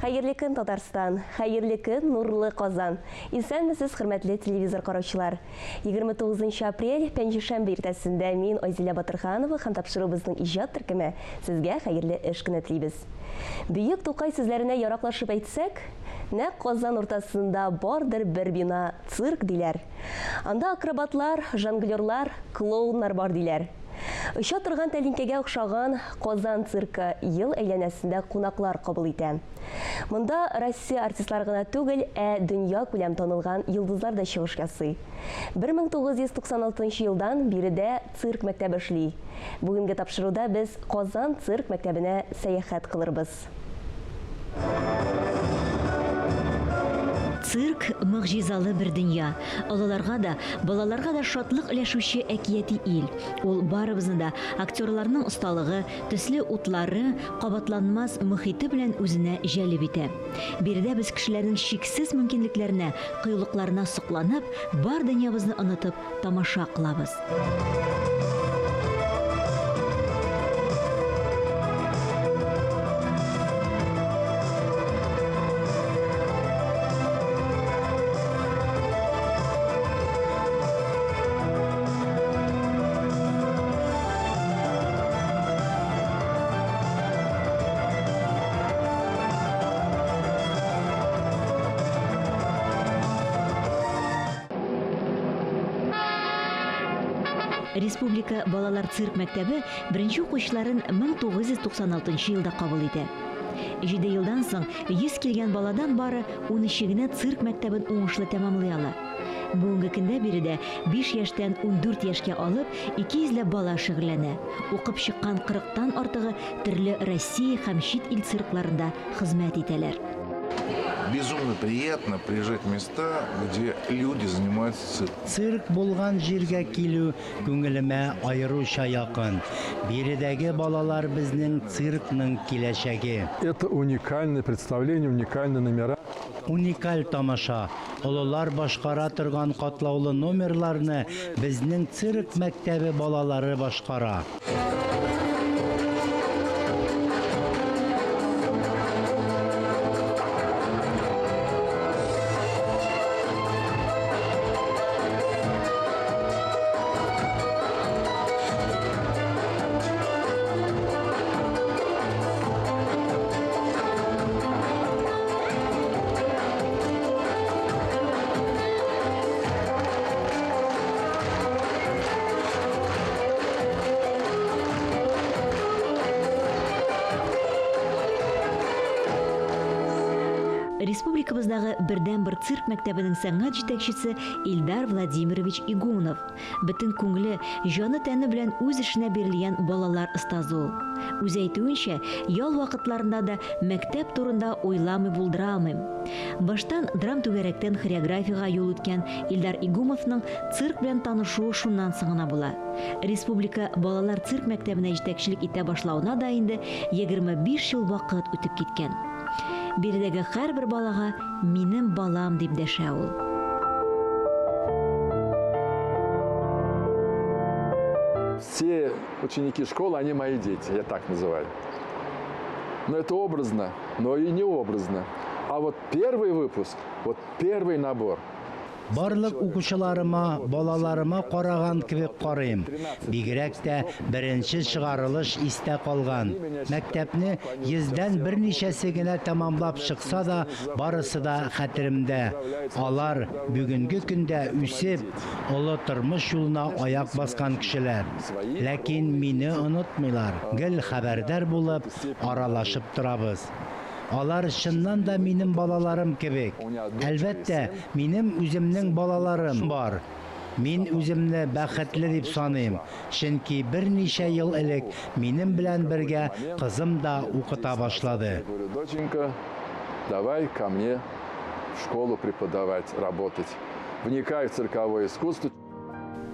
Хәерле көн, Татарстан, хәерле көн, нурлы Казан. Исәнмесез, хөрмәтле телевизор караучылар. 29 апрель, пәнҗешәмбе иртәсендә мин Айзилә Батырханова һәм тапшыруыбызның иҗат төркеме сезгә хәерле эш көне телибез. Бөек Тукай сүзләренә яраклашып әйтсәк, нәкъ Казан уртасында бардыр бер бина цирк диләр. Анда акробатлар, жонглерлар, клоуннар бар диләр. Оча торган тәлинкәгә охшаган Казан циркы ел әйләнәсендә кунаклар кабул итә. Монда Россия артистлары гына түгел, дөнья күләм танылган йолдызлар да чыгыш ясый. 1996 елдан биредә цирк мәктәбе эшли. Бүгенге тапшыруда без Казан цирк мәктәбенә сәяхәт кылырбыз. Цирк – мөгъҗизалы бер дөнья. Олыларга да, балаларга да шатлык өләшүче әкияти ил. Ул барыбызны да актерларның осталыгы, төсле утлары, кабатланмас мөхите белән үзенә җәлеп итә. Биредә без кешеләрнең чиксез мөмкинлекләренә, кыюлыкларына сокланып, бар дөньябызны онытып, тамаша кылабыз. Республика балалар цирк мәктәбе беренче укучыларын 1996 елда кабул итә. 7 елдан соң 100 килгән баладан бары 13 генә цирк мәктәбен уңышлы тәмамлый ала. Бүгенге көндә биредә 5 яшьтән 14 яшькә алып 200 бала шөгыльләнә. Укып чыккан 40-тан артыгы төрле Россия һәм чит ил циркларында хезмәт итәләр. Безумно приятно приезжать в места, где люди занимаются цирком. Цирк булган җиргә килү күңелемә аеруча якын. Биредәге балалар безнең циркның киләчәге. Это уникальное представление, уникальные номера. Уникаль тамаша. Олылар башкара торган катлаулы номерларны безнең цирк мәктәбе балалары башкара. Республикабыздагы бердән-бер цирк мәктәбенең сәнгать җитәкчесе Ильдар Владимирович Игунов. Бөтен күңеле, җаны тәне белән үз эшенә бирелгән балалар остазы ул. Үз әйтүенчә, ял вакытларында да мәктәп турында уйламый булдырамыйм. Баштан драм түгәрәктән хореографияга юл үткән Ильдар Игуновның цирк белән танышуы шуннан соң гына була. Республика балалар цирк мәктәбенә җитәкчелек итә башлауына да инде 25 ел вакыт үтеп киткән. Биредәге һәрбер балага минем балам дип дәшә ул. Все ученики школы, они мои дети, я так называю. Но это образно, но и не образно. А вот первый выпуск, вот первый набор. Барлык укучыларыма, балаларыма караган кебек карыйм. Бигрәк тә беренче чыгарылыш истә калган. Мәктәпне 100дән берничәсе генә тәмамлап чыкса да, барысы да хәтеремдә. Алар бүгенге көндә үсеп, олы тормыш юлына аяк баскан кешеләр. Ләкин мине онытмыйлар. Гел хәбәрдар булып, аралашып торабыз. Алар чыннан да минем балаларым кебек. Әлбәттә, минем үземнең балаларым бар. Мин үземне бәхетле дип саныйм. Чөнки берничә ел элек минем белән бергә кызым да укыта башлады. Доченька, давай ко мне в школу преподавать, работать. Вникай в цирковое искусство.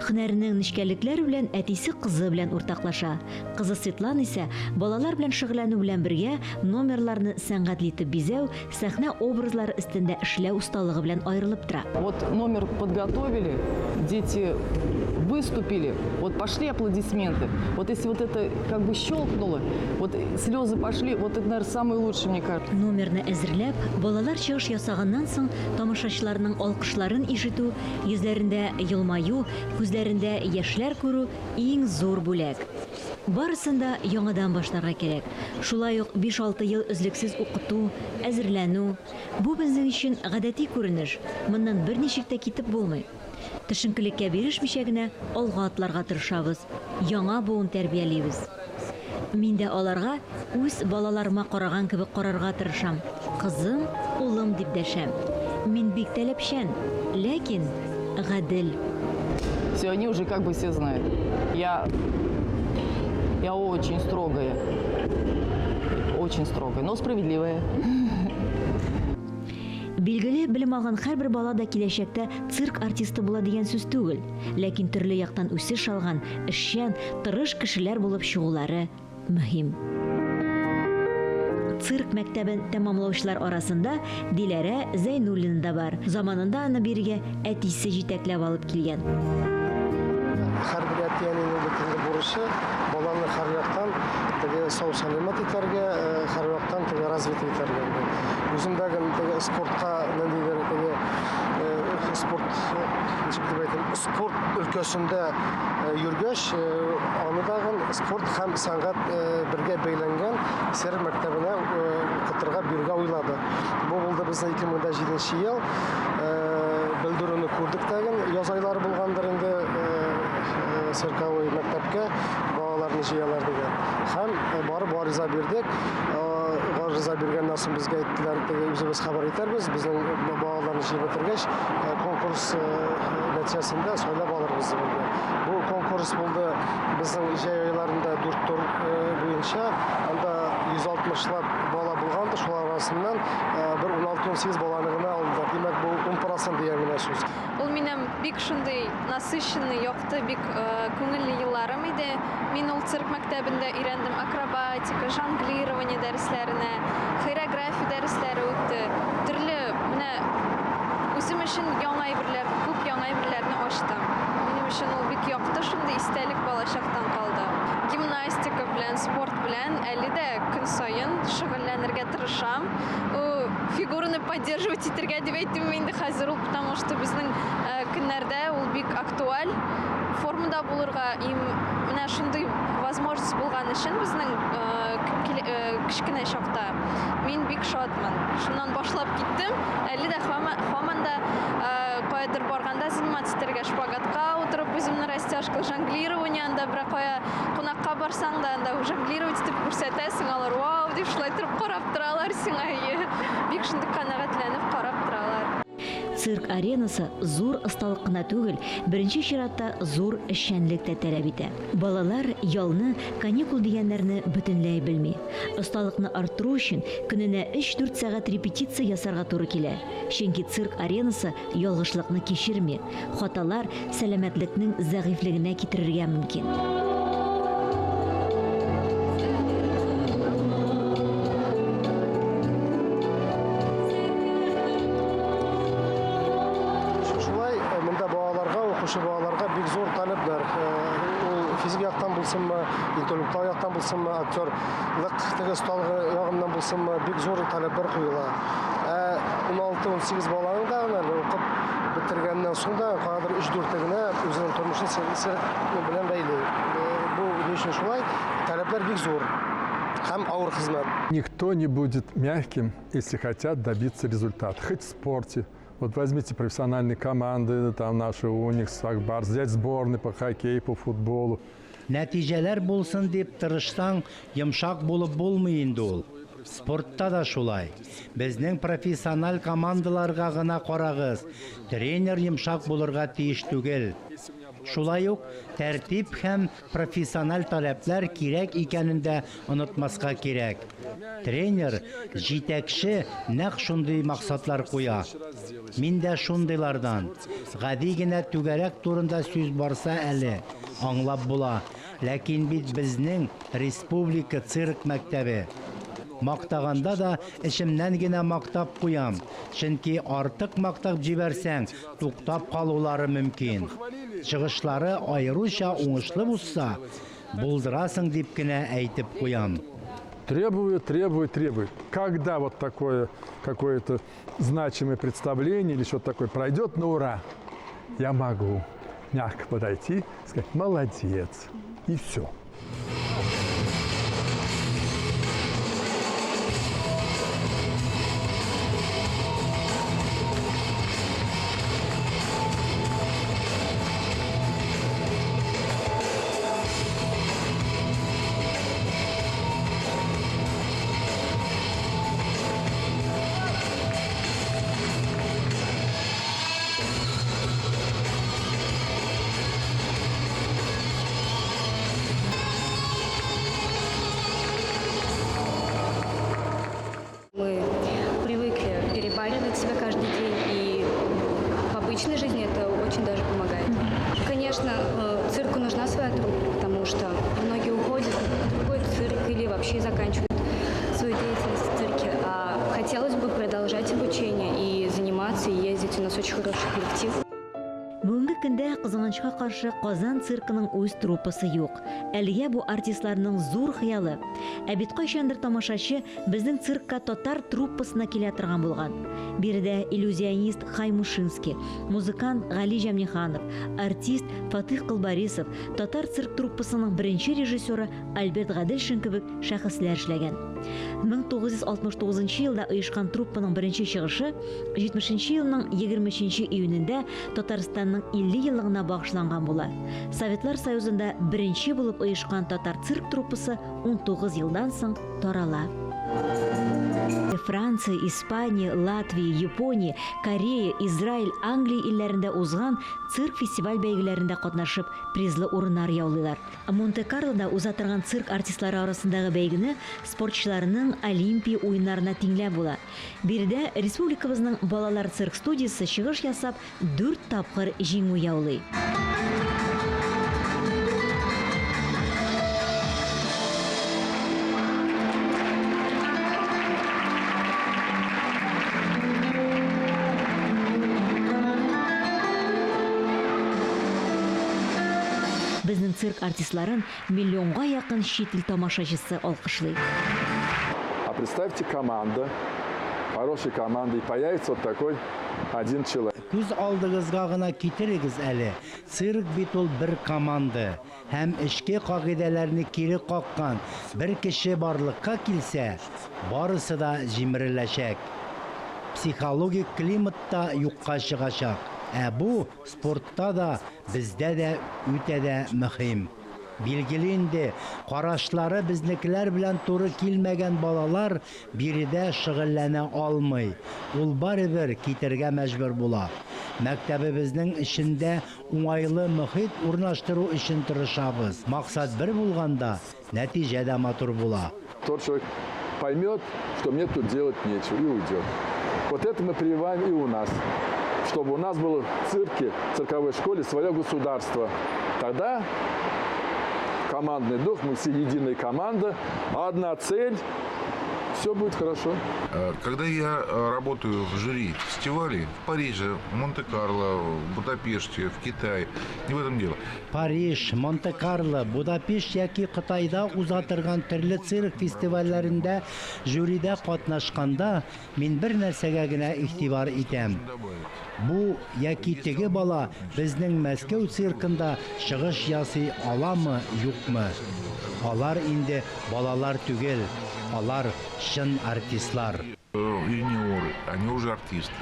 Һөнәрнең нечкәлекләре белән әтисе кызы белән уртаклаша. Кызы Светлана исә балалар белән шөгыльләнү белән бергә номерларны сәнгатьле итеп бизәү, сәхнә образлары өстендә эшләү осталыгы белән аерылып тора. Вот номер подготовили, дети выступили, вот пошли аплодисменты. Вот если вот это как бы щелкнуло, вот слезы пошли, вот это, наверное, самое лучшее, мне кажется. Номерны әзерләп, балалар чыгыш ясаганнан соң тамашачыларның алкышларын ишетү, йөзләрендә елмаю, күзләрендә яшьләр күрү иң зур бүләк. Барысында яңадан башларга кирәк. Шулай ук 5-6 ел үзлексез укыту, әзерләнү. Бу безнең өчен гадәти күренеш. Моннан берничек тә китеп булмый. Төшенкелеккә бирешмичә генә алга атларга тырышабыз. Яңа буын тәрбиялибез. Мин дә аларга үз балаларыма караган кебек карарга тырышам. Кызым, улым дип дәшәм. Мин бик таләпчән, ләкин гадел. Все, они уже как бы все знают. Я очень строгая, но справедливая. Билгеле, белем алган һәрбер бала да киләчәктә цирк артисты була дигән сүз түгел, ләкин төрле яктан үсеш алган, эшчән, тырыш кешеләр булып чыгулары мөһим. Цирк мәктәбен тәмамлаучылар арасында Диләрә Зәйнуллина да бар. Заманында аны биргә әтисе җитәкләп алып килгән. Һәрбер әтиянең бөтенле бурычы баланы һәр яктан теге сау сәламәт итәргә, һәр яктан теге развит итәргә. Үземдәге теге спортка нәндидер теге спорт өлкәсендә йөргәч, аны дагы спорт һәм сәнгать бергә бәйләнгән сер мәктәбенә укытырга биргә уйлады. Бу булды безнең 2007 ел. Белдерүне күрдек тагын, яз айлары булгандыр инде цирковой мәктәпкә балаларны җыялар дигән. Һәм барып арыза бирдек. Арыза биргәннән соң безгә әйттеләр, үзебез хәбәр итәрбез, безнең балаларны җыеп бетергәч, конкурс нәтиҗәсендә сайлап алырбыз дип. Бу конкурс булды безнең җәй айларында 4 тур буенча, анда 160лап бала булганды, шулар арасыннан бер 16-18 баланы гына алдылар. Димәк, бу 10% дигән генә сүз. Ул минем бик шундый насыщенный, якты, бик күңелле елларым иде. Мин ул цирк мәктәбендә өйрәндем акробатика, жонглирование дәресләренә, хореография дәресләре үтте. Төрле менә үзем өчен яңа әйберләр, күп яңа әйберләрне ачтым. Минем өчен ул бик якты, шундый истәлек балачактан калды. Гимнастика белән, спорт белән әле дә көн саен шөгыльләнергә тырышам. Фигураны поддерживать итәргә дип әйтим инде хәзер ул, потому что безнең көннәрдә ул бик актуаль. Формада булырга менә шундый возможность булган өчен безнең кичкенә чакта мин бик шатмын. Шуннан башлап киттем. Әле дә һаман да каядыр барганда заниматься итәргә, шпагатка утырып үземне растяжка, жонглирование анда бер кая кунакка барсаң да анда жонглировать итеп күрсәтәсең, алар вау дип шулай торып карап торалар сиңа. Бик шундый канәгатьләнеп карап торалар. Цирк аренасы зур осталык кына түгел, беренче чиратта зур эшчәнлек тә таләп итә. Балалар ялны, каникул дигәннәрне бөтенләй белми. Осталыкны арттыру өчен көненә 3-4 сәгать репетиция ясарга туры килә. Чөнки цирк аренасы ялгышлыкны кичерми. Хаталар сәламәтлекнең зәгыйфлегенә китерергә мөмкин. Балаларга бик зур таләп бар. Ул физик яктан булсынмы, интеллектуаль яктан булсынмы, актерлык теге осталыгы ягыннан булсынмы, бик зур таләпләр куела. 16-18 баланы да укып бетергәннән соң да кадәр 3-4 генә үзенең тормышын белән бәйле. Бу ничә шулай таләпләр бик зур. Һәм авыр хезмәт. Никто не будет мягким, если хотят добиться результата. Хоть в спорте. Вот возьмите профессиональные команды, там наши Уникс, Акбарс, взять сборные по хоккею, по футболу. Нәтиҗәләр булсын дип тырышсаң, йомшак булып булмый инде ул. Спортта да шулай. Безнең профессиональ командаларга гына карагыз. Тренер йомшак булырга тиеш түгел. Шулай ук тәртип һәм профессиональ таләпләр кирәк икәнен дә онытмаска кирәк. Тренер, җитәкче нәкъ шундый максатлар куя. Мин дә шундыйлардан. Гади генә түгәрәк турында сүз барса әле, аңлап була. Ләкин бит безнең республика цирк мәктәбе. Мактаганда да эшемнән генә мактап куям. Чөнки артык мактап җибәрсәң, туктап калулары мөмкин. Чыгышлары аеруча уңышлы булса, булдырасың дип кенә әйтеп куям. Требует. Когда вот такое какое-то значимое представление или что-то такое пройдет на ура, я могу мягко подойти, сказать «молодец» и все. Мы привыкли перебаривать себя каждый день, и в обычной жизни это очень даже помогает. Конечно, цирку нужна своя труппа, потому что многие уходят в другой цирк или вообще заканчивают свою деятельность в цирке. А хотелось бы продолжать обучение и заниматься, и ездить. У нас очень хороший коллектив. Бүгінгі күндә кызганычка каршы Казан циркының үз труппасы юк. Әлегә бу артистларның зур хыялы. Ә бит кайчандыр тамашачы безнең циркка татар труппасына килә торган булган. Биредә иллюзионист Хаймушинский, музыкант Гали Җамниханов, артист Фатих Кылбарисов, татар цирк труппасының беренче режиссеры Альберт Гаделшин кебек шәхесләр эшләгән. 1969 елда оешкан труппаның беренче чыгышы 70 елның 23 июнендә Татарстанның 50 еллыгына багышланган була. Советлар Союзында беренче булып оешкан татар цирк труппасы 19 елдан соң тарала. Франция, Испания, Латвия, Япония, Корея, Израиль, Англия илләрендә узган цирк фестиваль бәйгеләрендә катнашып призлы урыннар яулыйлар. Монте-Карлода уза торган цирк артистлары арасындагы бәйгене спортчыларның Олимпия уеннарына тиңләп була. Биредә республикабызның балалар цирк студиясы чыгыш ясап 4 тапкыр җиңү яулый. Безнең цирк артистларын миллионга якын чит ил тамашачысы алкышлый. А представьте команда, хорошая команда, и появится вот такой один человек. Күз алдыгызга гына китерегез әле. Цирк бит ул бер команда. Һәм эшке кагыйдәләрне кире каккан бер кеше барлыкка килсә, барысы да җимереләчәк. Психологик климатта юкка чыгачак. Ә бу спортта да, бездә дә үтә дә мөһим. Билгеле инде, карашлары безнекеләр белән туры килмәгән балалар биредә шөгыльләнә алмый. Ул барыбер китергә мәҗбүр була. Мәктәбебезнең эчендә уңайлы мөхит урнаштыру өчен тырышабыз. Максат бер булганда, нәтиҗә дә матур була. Тот человек поймет, что мне тут делать нечего, и уйдет. Вот это мы прививаем и у нас. Чтобы у нас было в цирке, в цирковой школе свое государство. Тогда командный дух, мы все единая команда, одна цель, все будет хорошо. Когда я работаю в жюри фестивалей в Париже, в Монте-Карло, в Будапеште, в Китае, не в этом дело. Париж, Монте-Карло, Будапешт яки Кытайда уза торган төрле цирк фестивальләрендә жюридә катнашканда мин бер нәрсәгә генә игътибар итәм. Бу яки теге бала безнең Мәскәү циркында чыгыш ясый аламы, юкмы? Алар инде балалар түгел, алар чын артистлар. Юниоры, они уже артисты.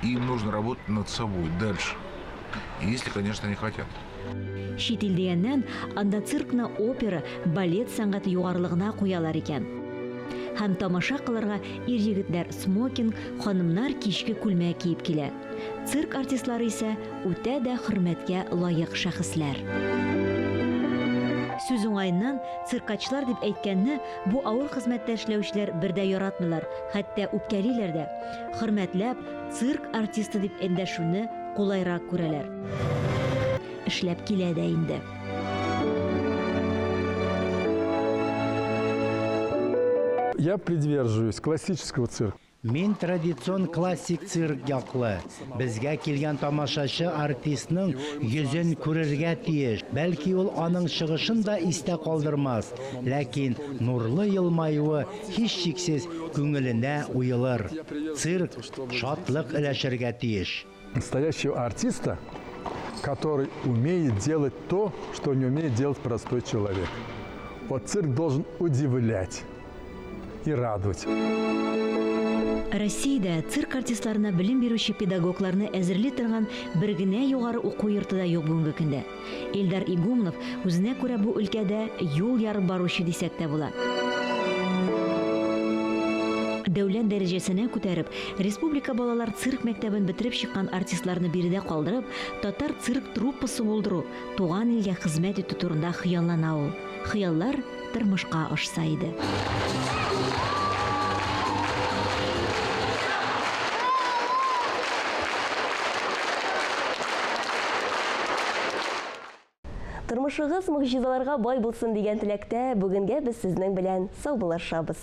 Им нужно работать над собой дальше. Если, конечно, они хотят. Чит ил дигәннән, анда циркны опера, балет сәнгате югарлыгына куялар икән. Һәм тамаша кылырга ир-егетләр смокинг, ханымнар кичке күлмәк киеп килә. Цирк артистлары исә үтә дә хөрмәткә лаек шәхесләр. Сүз уңайыннан циркачлар дип әйткәнне бу авыр хезмәттә эшләүчеләр бердә яратмыйлар, хәтта үпкәлиләр дә. Хөрмәтләп, цирк артисты дип эндәшүне кулайрак күрәләр. Эшләп килә дә инде. Я придерживаюсь классического цирка. Мин традицион классик цирк яклы. Безгә килгән тамашачы артистның йөзен күрергә тиеш. Бәлки ул аның чыгышын да истә калдырмас, ләкин нурлы елмаюы һич шиксез күңеленә уелыр. Цирк шатлык өләшергә тиеш. Настоящего артиста, который умеет делать то, что не умеет делать простой человек. Вот цирк должен удивлять и радовать. Россиядә цирк артистларына белем бирүче педагогларны әзерли торган бер генә югары уку йорты да юк бүгенге көндә. Илдар Игумнов үзенә күрә бу өлкәдә юл ярып баручы дисәк тә була. Дәүләт дәрәҗәсенә күтәреп, республика балалар цирк мәктәбен бетереп чыккан артистларны биредә калдырып, татар цирк труппасы булдыру, туган илгә хезмәт итү турында хыяллана ул. Хыяллар тормышка ашса иде. Тормышыгыз мөгъҗизаларга бай булсын дигән теләктә, бүгенгә без сезнең белән саубуллашабыз.